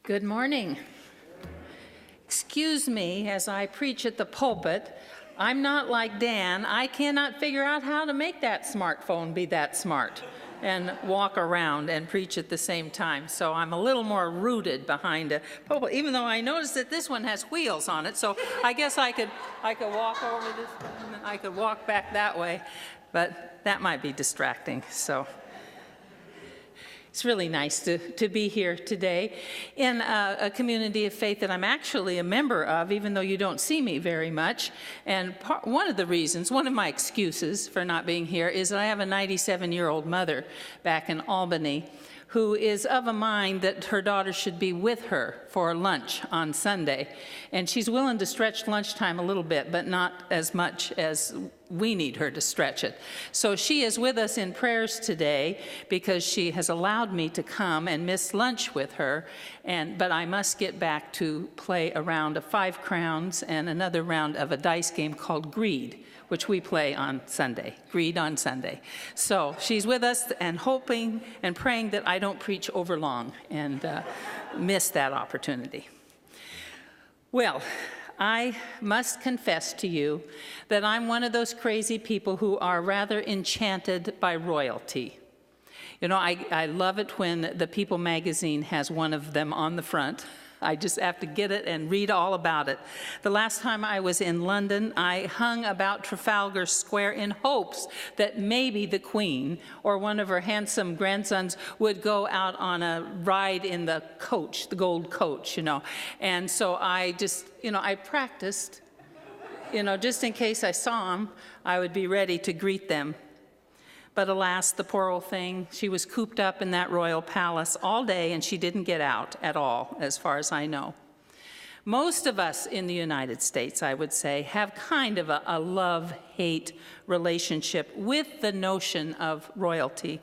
Good morning. Excuse me as I preach at the pulpit. I'm not like Dan. I cannot figure out how to make that smartphone be that smart and walk around and preach at the same time. So I'm a little more rooted behind a pulpit, even though I noticed that this one has wheels on it. So I guess I could walk over this and I could walk back that way, but that might be distracting. So it's really nice to be here today in a community of faith that I'm actually a member of, even though you don't see me very much. And one of my excuses for not being here is that I have a 97-year-old mother back in Albany who is of a mind that her daughter should be with her for lunch on Sunday. And she's willing to stretch lunchtime a little bit, but not as much as we need her to stretch it. So she is with us in prayers today because she has allowed me to come and miss lunch with her. But I must get back to play a round of 5 crowns and another round of a dice game called Greed, which we play on Sunday, Greed on Sunday. So she's with us and hoping and praying that I don't preach over long and miss that opportunity. Well, I must confess to you that I'm one of those crazy people who are rather enchanted by royalty. You know, I love it when the People magazine has one of them on the front. I just have to get it and read all about it. The last time I was in London, I hung about Trafalgar Square in hopes that maybe the Queen or one of her handsome grandsons would go out on a ride in the coach, the gold coach, And so I just, I practiced, just in case I saw them, I would be ready to greet them. But alas, the poor old thing, she was cooped up in that royal palace all day and she didn't get out at all, as far as I know. Most of us in the United States, I would say, have kind of a love-hate relationship with the notion of royalty.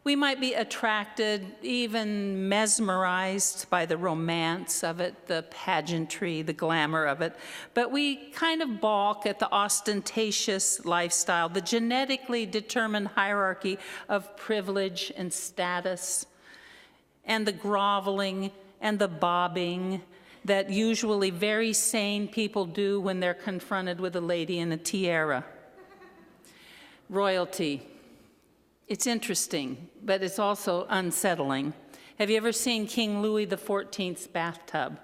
We might be attracted, even mesmerized by the romance of it, the pageantry, the glamour of it, but we kind of balk at the ostentatious lifestyle, the genetically determined hierarchy of privilege and status, and the groveling and the bobbing that usually very sane people do when they're confronted with a lady in a tiara. Royalty. It's interesting, but it's also unsettling. Have you ever seen King Louis XIV's bathtub?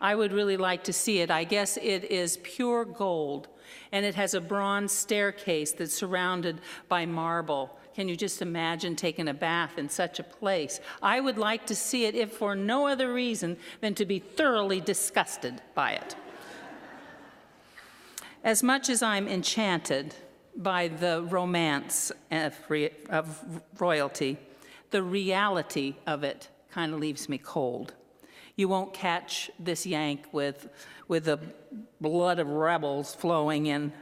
I would really like to see it. I guess it is pure gold, and it has a bronze staircase that's surrounded by marble. Can you just imagine taking a bath in such a place? I would like to see it, if for no other reason than to be thoroughly disgusted by it. As much as I'm enchanted by the romance of royalty, the reality of it kind of leaves me cold. You won't catch this Yank with the blood of rebels flowing in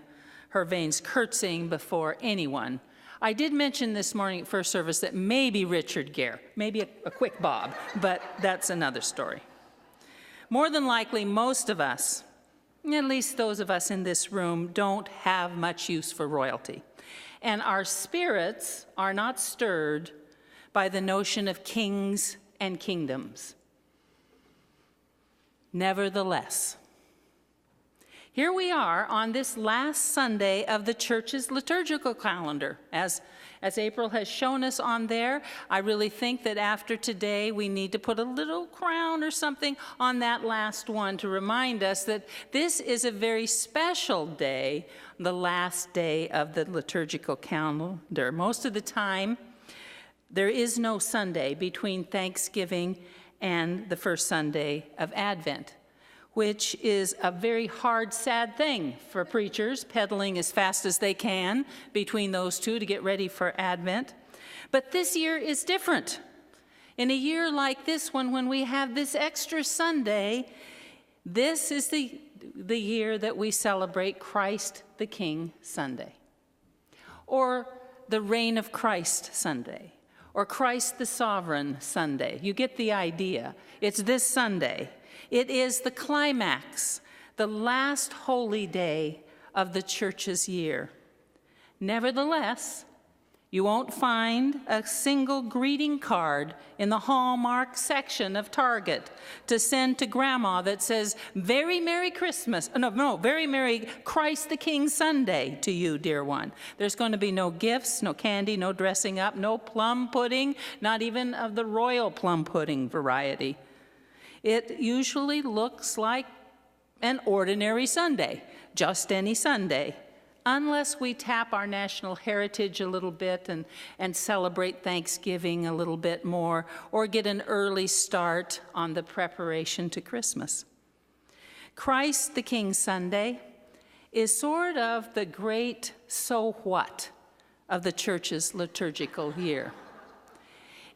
her veins, curtsying before anyone. I did mention this morning at first service that maybe Richard Gere, maybe a quick bob, but that's another story. More than likely, most of us, at least those of us in this room, don't have much use for royalty. And our spirits are not stirred by the notion of kings and kingdoms. Nevertheless, here we are on this last Sunday of the church's liturgical calendar. As April has shown us on there, I really think that after today we need to put a little crown or something on that last one to remind us that this is a very special day, the last day of the liturgical calendar. Most of the time, there is no Sunday between Thanksgiving and the first Sunday of Advent, which is a very hard, sad thing for preachers, pedaling as fast as they can between those two to get ready for Advent. But this year is different. In a year like this one, when we have this extra Sunday, this is the year that we celebrate Christ the King Sunday, or the Reign of Christ Sunday, or Christ the Sovereign Sunday. You get the idea. It's this Sunday. It is the climax, the last holy day of the church's year. Nevertheless, You won't find a single greeting card in the Hallmark section of Target to send to Grandma that says, Very Merry Christmas, Very Merry Christ the King Sunday to you, dear one. There's going to be no gifts, no candy, no dressing up, no plum pudding, not even of the royal plum pudding variety. It usually looks like an ordinary Sunday, just any Sunday, unless we tap our national heritage a little bit and celebrate Thanksgiving a little bit more, or get an early start on the preparation to Christmas. Christ the King Sunday is sort of the great so what of the church's liturgical year.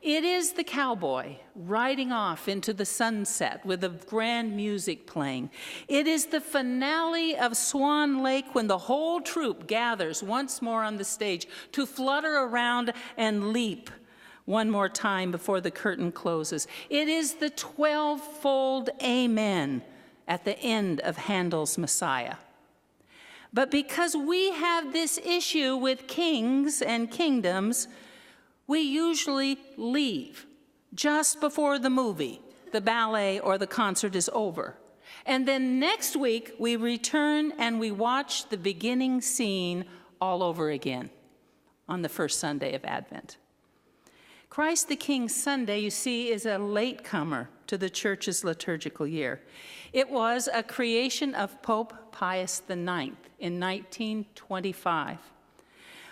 It is the cowboy riding off into the sunset with the grand music playing. It is the finale of Swan Lake when the whole troop gathers once more on the stage to flutter around and leap one more time before the curtain closes. It is the 12-fold amen at the end of Handel's Messiah. But because we have this issue with kings and kingdoms, we usually leave just before the movie, the ballet, or the concert is over. And then next week, we return and we watch the beginning scene all over again on the first Sunday of Advent. Christ the King Sunday, you see, is a latecomer to the church's liturgical year. It was a creation of Pope Pius IX in 1925.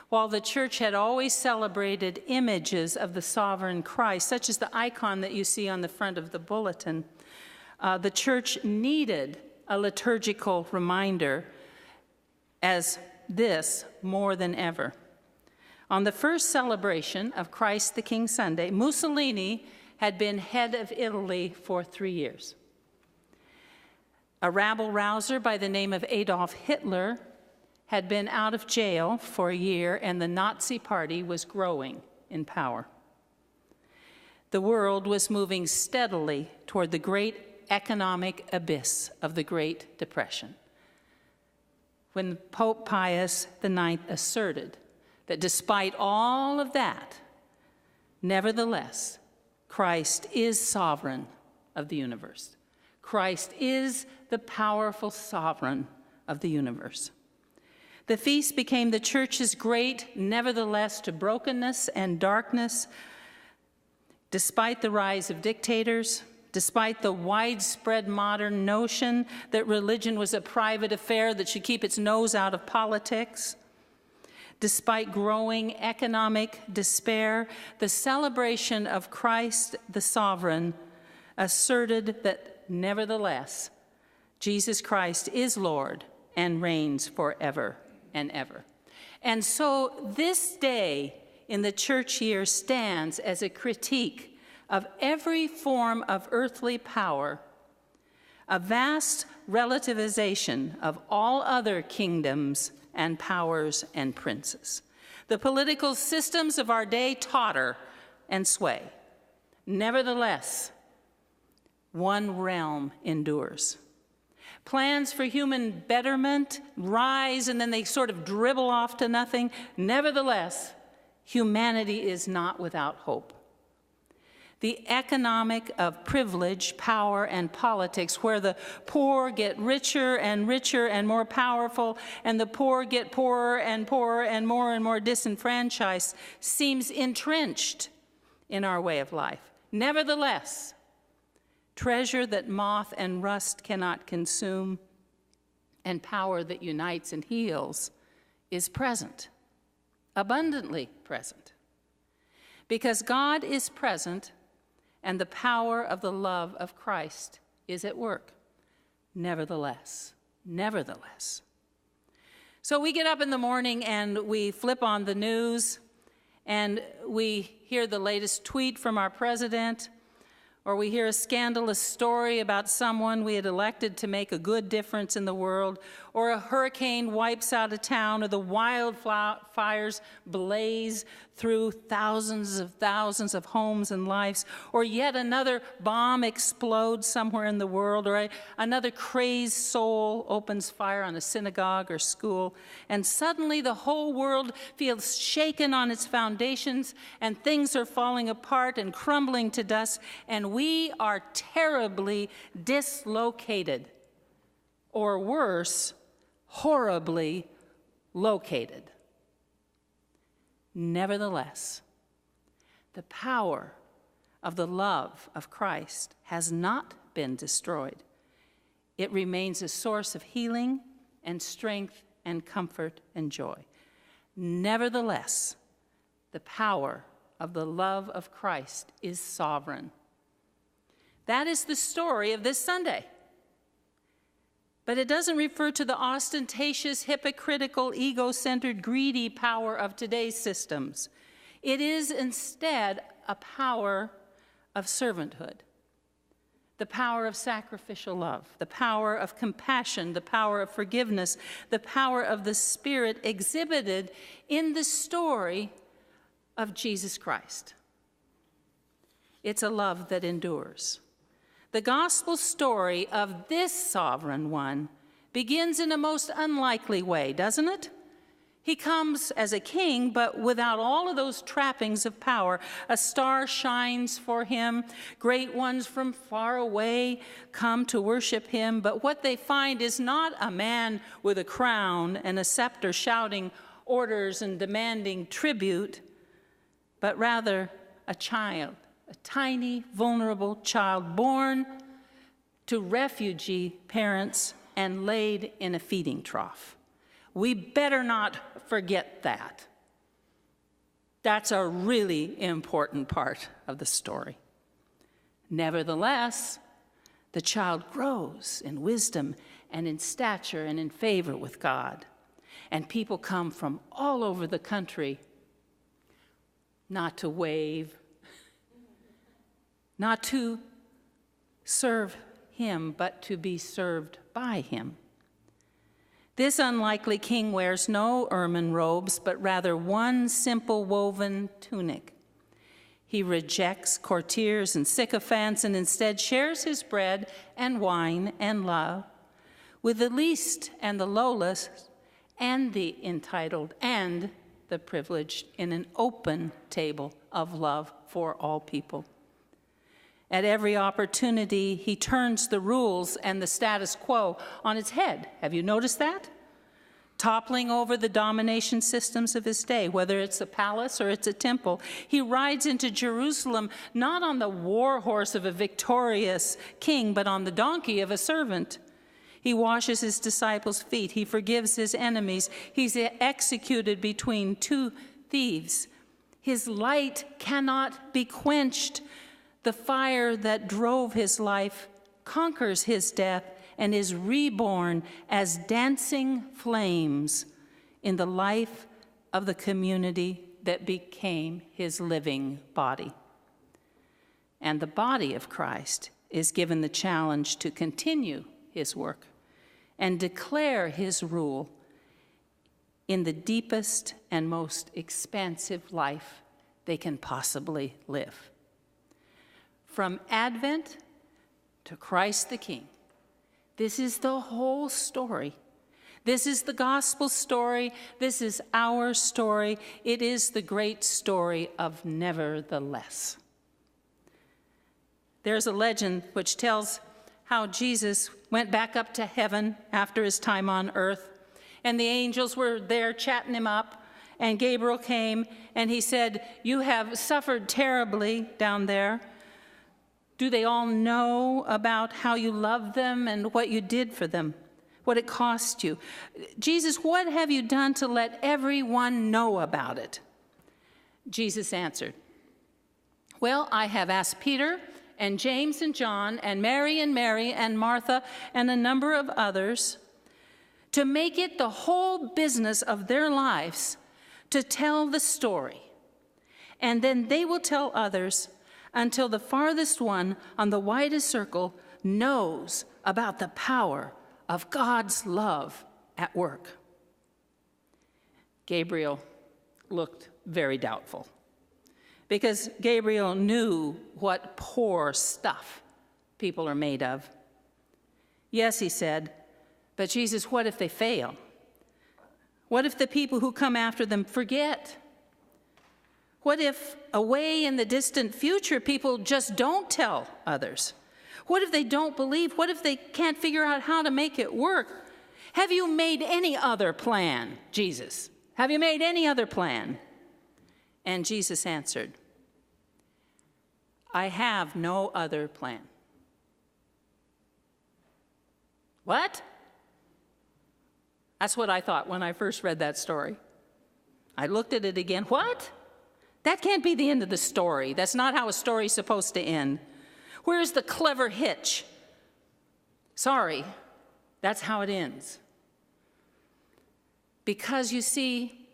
While the church had always celebrated images of the sovereign Christ, such as the icon that you see on the front of the bulletin, the church needed a liturgical reminder as this more than ever. On the first celebration of Christ the King Sunday, Mussolini had been head of Italy for 3 years. A rabble-rouser by the name of Adolf Hitler had been out of jail for a year, and the Nazi Party was growing in power. The world was moving steadily toward the great economic abyss of the Great Depression, when Pope Pius IX asserted that despite all of that, nevertheless, Christ is sovereign of the universe. Christ is the powerful sovereign of the universe. The feast became the church's great nevertheless to brokenness and darkness, despite the rise of dictators, despite the widespread modern notion that religion was a private affair that should keep its nose out of politics. Despite growing economic despair, the celebration of Christ the Sovereign asserted that nevertheless, Jesus Christ is Lord and reigns forever and ever. And so this day in the church year stands as a critique of every form of earthly power, a vast relativization of all other kingdoms and powers and princes. The political systems of our day totter and sway. Nevertheless, one realm endures. Plans for human betterment rise and then they sort of dribble off to nothing. Nevertheless, humanity is not without hope. The economic of privilege, power, and politics, where the poor get richer and more powerful, and the poor get poorer and more disenfranchised, seems entrenched in our way of life. Nevertheless, treasure that moth and rust cannot consume, and power that unites and heals is present, abundantly present. Because God is present and the power of the love of Christ is at work. Nevertheless. So we get up in the morning and we flip on the news and we hear the latest tweet from our president, or we hear a scandalous story about someone we had elected to make a good difference in the world, or a hurricane wipes out a town, or the wildfires blaze through thousands of homes and lives, or yet another bomb explodes somewhere in the world, or another crazed soul opens fire on a synagogue or school, and suddenly the whole world feels shaken on its foundations, and things are falling apart and crumbling to dust, and we are terribly dislocated, or worse, horribly located. Nevertheless, the power of the love of Christ has not been destroyed. It remains a source of healing and strength and comfort and joy. Nevertheless, the power of the love of Christ is sovereign. That is the story of this Sunday. But it doesn't refer to the ostentatious, hypocritical, ego-centered, greedy power of today's systems. It is instead a power of servanthood, the power of sacrificial love, the power of compassion, the power of forgiveness, the power of the Spirit exhibited in the story of Jesus Christ. It's a love that endures. The gospel story of this sovereign one begins in a most unlikely way, doesn't it? He comes as a king, but without all of those trappings of power. A star shines for him. Great ones from far away come to worship him. But what they find is not a man with a crown and a scepter shouting orders and demanding tribute, but rather a child. A tiny, vulnerable child born to refugee parents and laid in a feeding trough. We better not forget that. That's a really important part of the story. Nevertheless, the child grows in wisdom and in stature and in favor with God. And people come from all over the country, not to wave, not to serve him, but to be served by him. This unlikely king wears no ermine robes, but rather one simple woven tunic. He rejects courtiers and sycophants and instead shares his bread and wine and love with the least and the lowless and the entitled and the privileged in an open table of love for all people. At every opportunity, he turns the rules and the status quo on its head. Have you noticed that? Toppling over the domination systems of his day, whether it's a palace or it's a temple. He rides into Jerusalem not on the war horse of a victorious king, but on the donkey of a servant. He washes his disciples' feet. He forgives his enemies. He's executed between two thieves. His light cannot be quenched. The fire that drove his life conquers his death and is reborn as dancing flames in the life of the community that became his living body. And the body of Christ is given the challenge to continue his work and declare his rule in the deepest and most expansive life they can possibly live. From Advent to Christ the King, this is the whole story. This is the gospel story. This is our story. It is the great story of nevertheless. There's a legend which tells how Jesus went back up to heaven after his time on earth, and the angels were there chatting him up, and Gabriel came, and he said, "You have suffered terribly down there. Do they all know about how you loved them and what you did for them, what it cost you? Jesus, what have you done to let everyone know about it?" Jesus answered, "Well, I have asked Peter and James and John and Mary and Martha and a number of others to make it the whole business of their lives to tell the story. And then they will tell others until the farthest one on the widest circle knows about the power of God's love at work." Gabriel looked very doubtful, because Gabriel knew what poor stuff people are made of. Yes, he said, but Jesus, what if they fail? What if the people who come after them forget? What if away in the distant future people just don't tell others? What if they don't believe? What if they can't figure out how to make it work? Have you made any other plan, Jesus? Have you made any other plan? And Jesus answered, I have no other plan. What? That's what I thought when I first read that story. I looked at it again. What? That can't be the end of the story. That's not how a story's supposed to end. Where's the clever hitch? Sorry, that's how it ends. Because you see,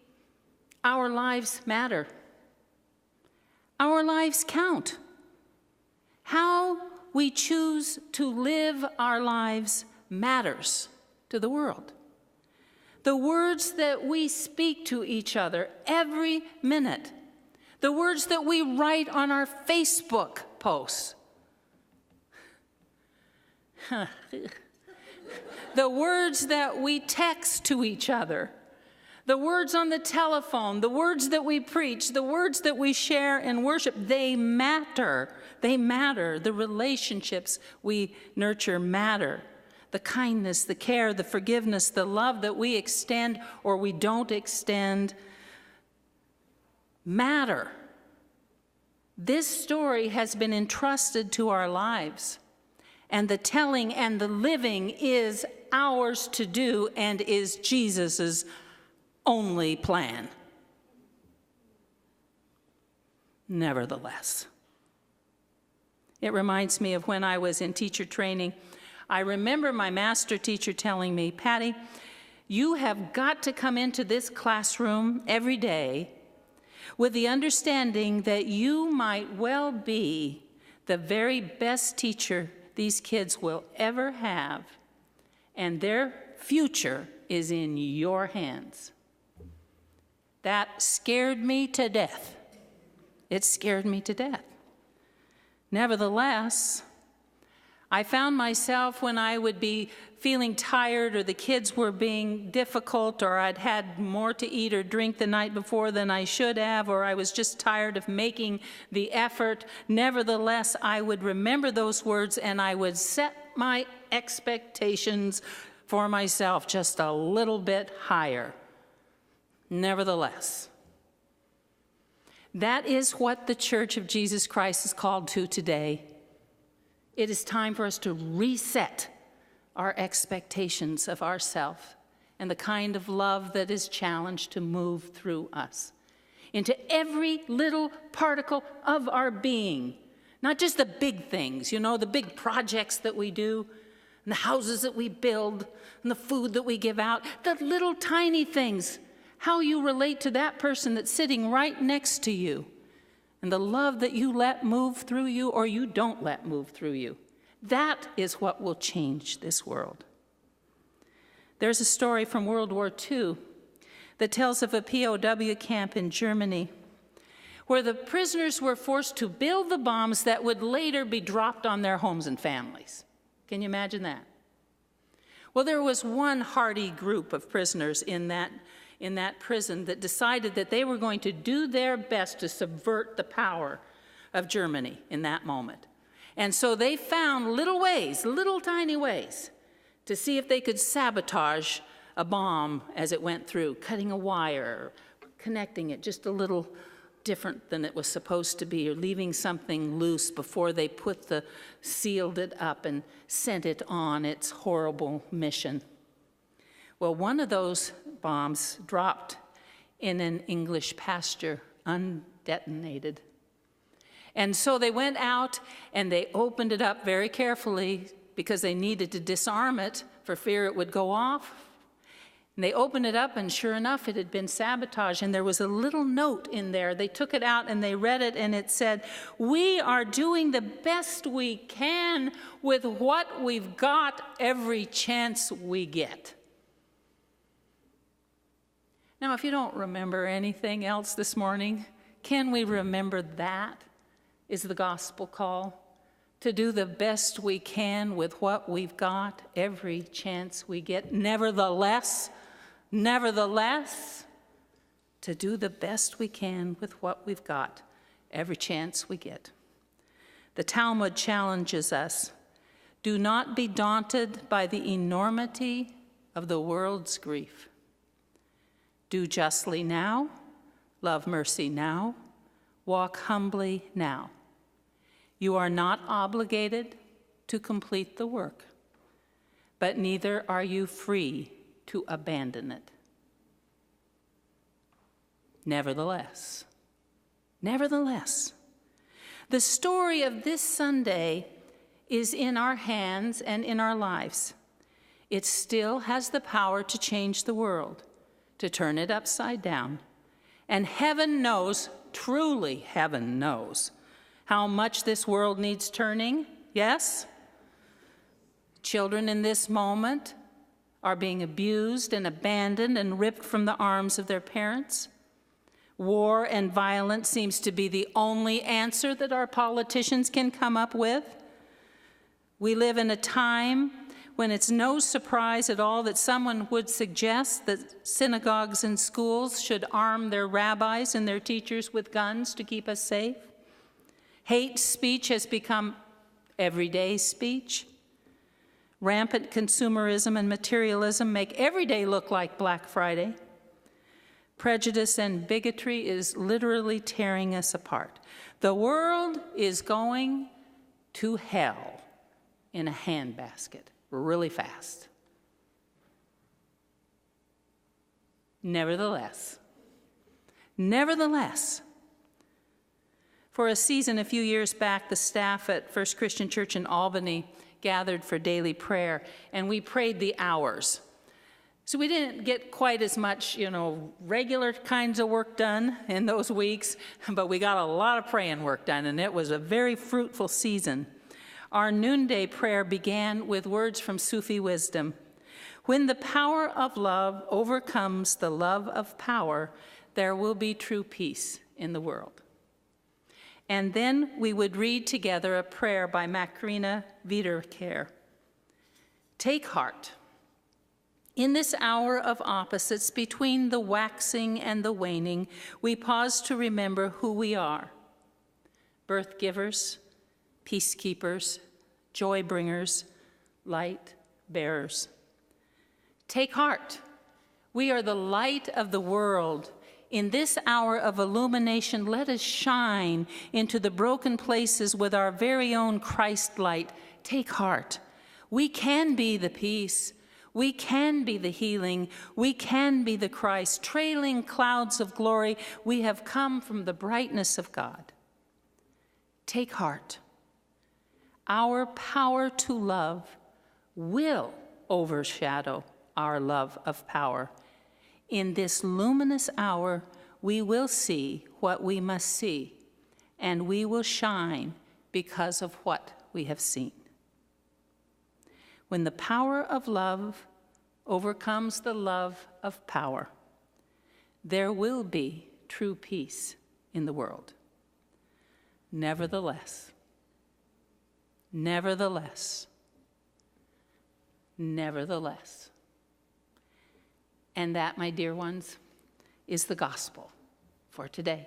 our lives matter. Our lives count. How we choose to live our lives matters to the world. The words that we speak to each other every minute, the words that we write on our Facebook posts, the words that we text to each other, the words on the telephone, the words that we preach, the words that we share in worship, they matter. They matter. The relationships we nurture matter. The kindness, the care, the forgiveness, the love that we extend or we don't extend matter. This story has been entrusted to our lives, and the telling and the living is ours to do and is Jesus's only plan. Nevertheless, it reminds me of when I was in teacher training. I remember my master teacher telling me, Patty, you have got to come into this classroom every day with the understanding that you might well be the very best teacher these kids will ever have, and their future is in your hands. That scared me to death. It scared me to death. Nevertheless, I found myself when I would be feeling tired or the kids were being difficult or I'd had more to eat or drink the night before than I should have, or I was just tired of making the effort. Nevertheless, I would remember those words and I would set my expectations for myself just a little bit higher. Nevertheless, that is what the Church of Jesus Christ is called to today. It is time for us to reset our expectations of ourselves and the kind of love that is challenged to move through us into every little particle of our being. Not just the big things, the big projects that we do, and the houses that we build, and the food that we give out, the little tiny things, how you relate to that person that's sitting right next to you, and the love that you let move through you or you don't let move through you. That is what will change this world. There's a story from World War II that tells of a POW camp in Germany where the prisoners were forced to build the bombs that would later be dropped on their homes and families. Can you imagine that? Well, there was one hardy group of prisoners in that prison that decided that they were going to do their best to subvert the power of Germany in that moment. And so they found little tiny ways, to see if they could sabotage a bomb as it went through, cutting a wire, connecting it just a little different than it was supposed to be, or leaving something loose before they sealed it up and sent it on its horrible mission. Well, one of those bombs dropped in an English pasture, undetonated. And so they went out and they opened it up very carefully because they needed to disarm it for fear it would go off. And they opened it up, and sure enough, it had been sabotaged, and there was a little note in there. They took it out and they read it, and it said, "We are doing the best we can with what we've got every chance we get." Now, if you don't remember anything else this morning, can we remember that is the gospel call? To do the best we can with what we've got every chance we get. Nevertheless, to do the best we can with what we've got every chance we get. The Talmud challenges us, do not be daunted by the enormity of the world's grief. Do justly now, love mercy now, walk humbly now. You are not obligated to complete the work, but neither are you free to abandon it. Nevertheless, the story of this Sunday is in our hands and in our lives. It still has the power to change the world, to turn it upside down. And heaven knows, truly heaven knows, how much this world needs turning, yes? Children in this moment are being abused and abandoned and ripped from the arms of their parents. War and violence seems to be the only answer that our politicians can come up with. We live in a time when it's no surprise at all that someone would suggest that synagogues and schools should arm their rabbis and their teachers with guns to keep us safe. Hate speech has become everyday speech. Rampant consumerism and materialism make every day look like Black Friday. Prejudice and bigotry is literally tearing us apart. The world is going to hell in a handbasket really fast. Nevertheless, for a season a few years back, the staff at First Christian Church in Albany gathered for daily prayer, and we prayed the hours. So we didn't get quite as much, regular kinds of work done in those weeks, but we got a lot of praying work done, and it was a very fruitful season. Our noonday prayer began with words from Sufi wisdom. When the power of love overcomes the love of power, there will be true peace in the world. And then we would read together a prayer by Macrina Wiederkehr. Take heart. In this hour of opposites, between the waxing and the waning, we pause to remember who we are. Birth givers, peacekeepers, joy bringers, light bearers. Take heart. We are the light of the world. In this hour of illumination, let us shine into the broken places with our very own Christ light. Take heart. We can be the peace. We can be the healing. We can be the Christ. Trailing clouds of glory, we have come from the brightness of God. Take heart. Our power to love will overshadow our love of power. In this luminous hour, we will see what we must see, and we will shine because of what we have seen. When the power of love overcomes the love of power, there will be true peace in the world. Nevertheless, and that, my dear ones, is the gospel for today.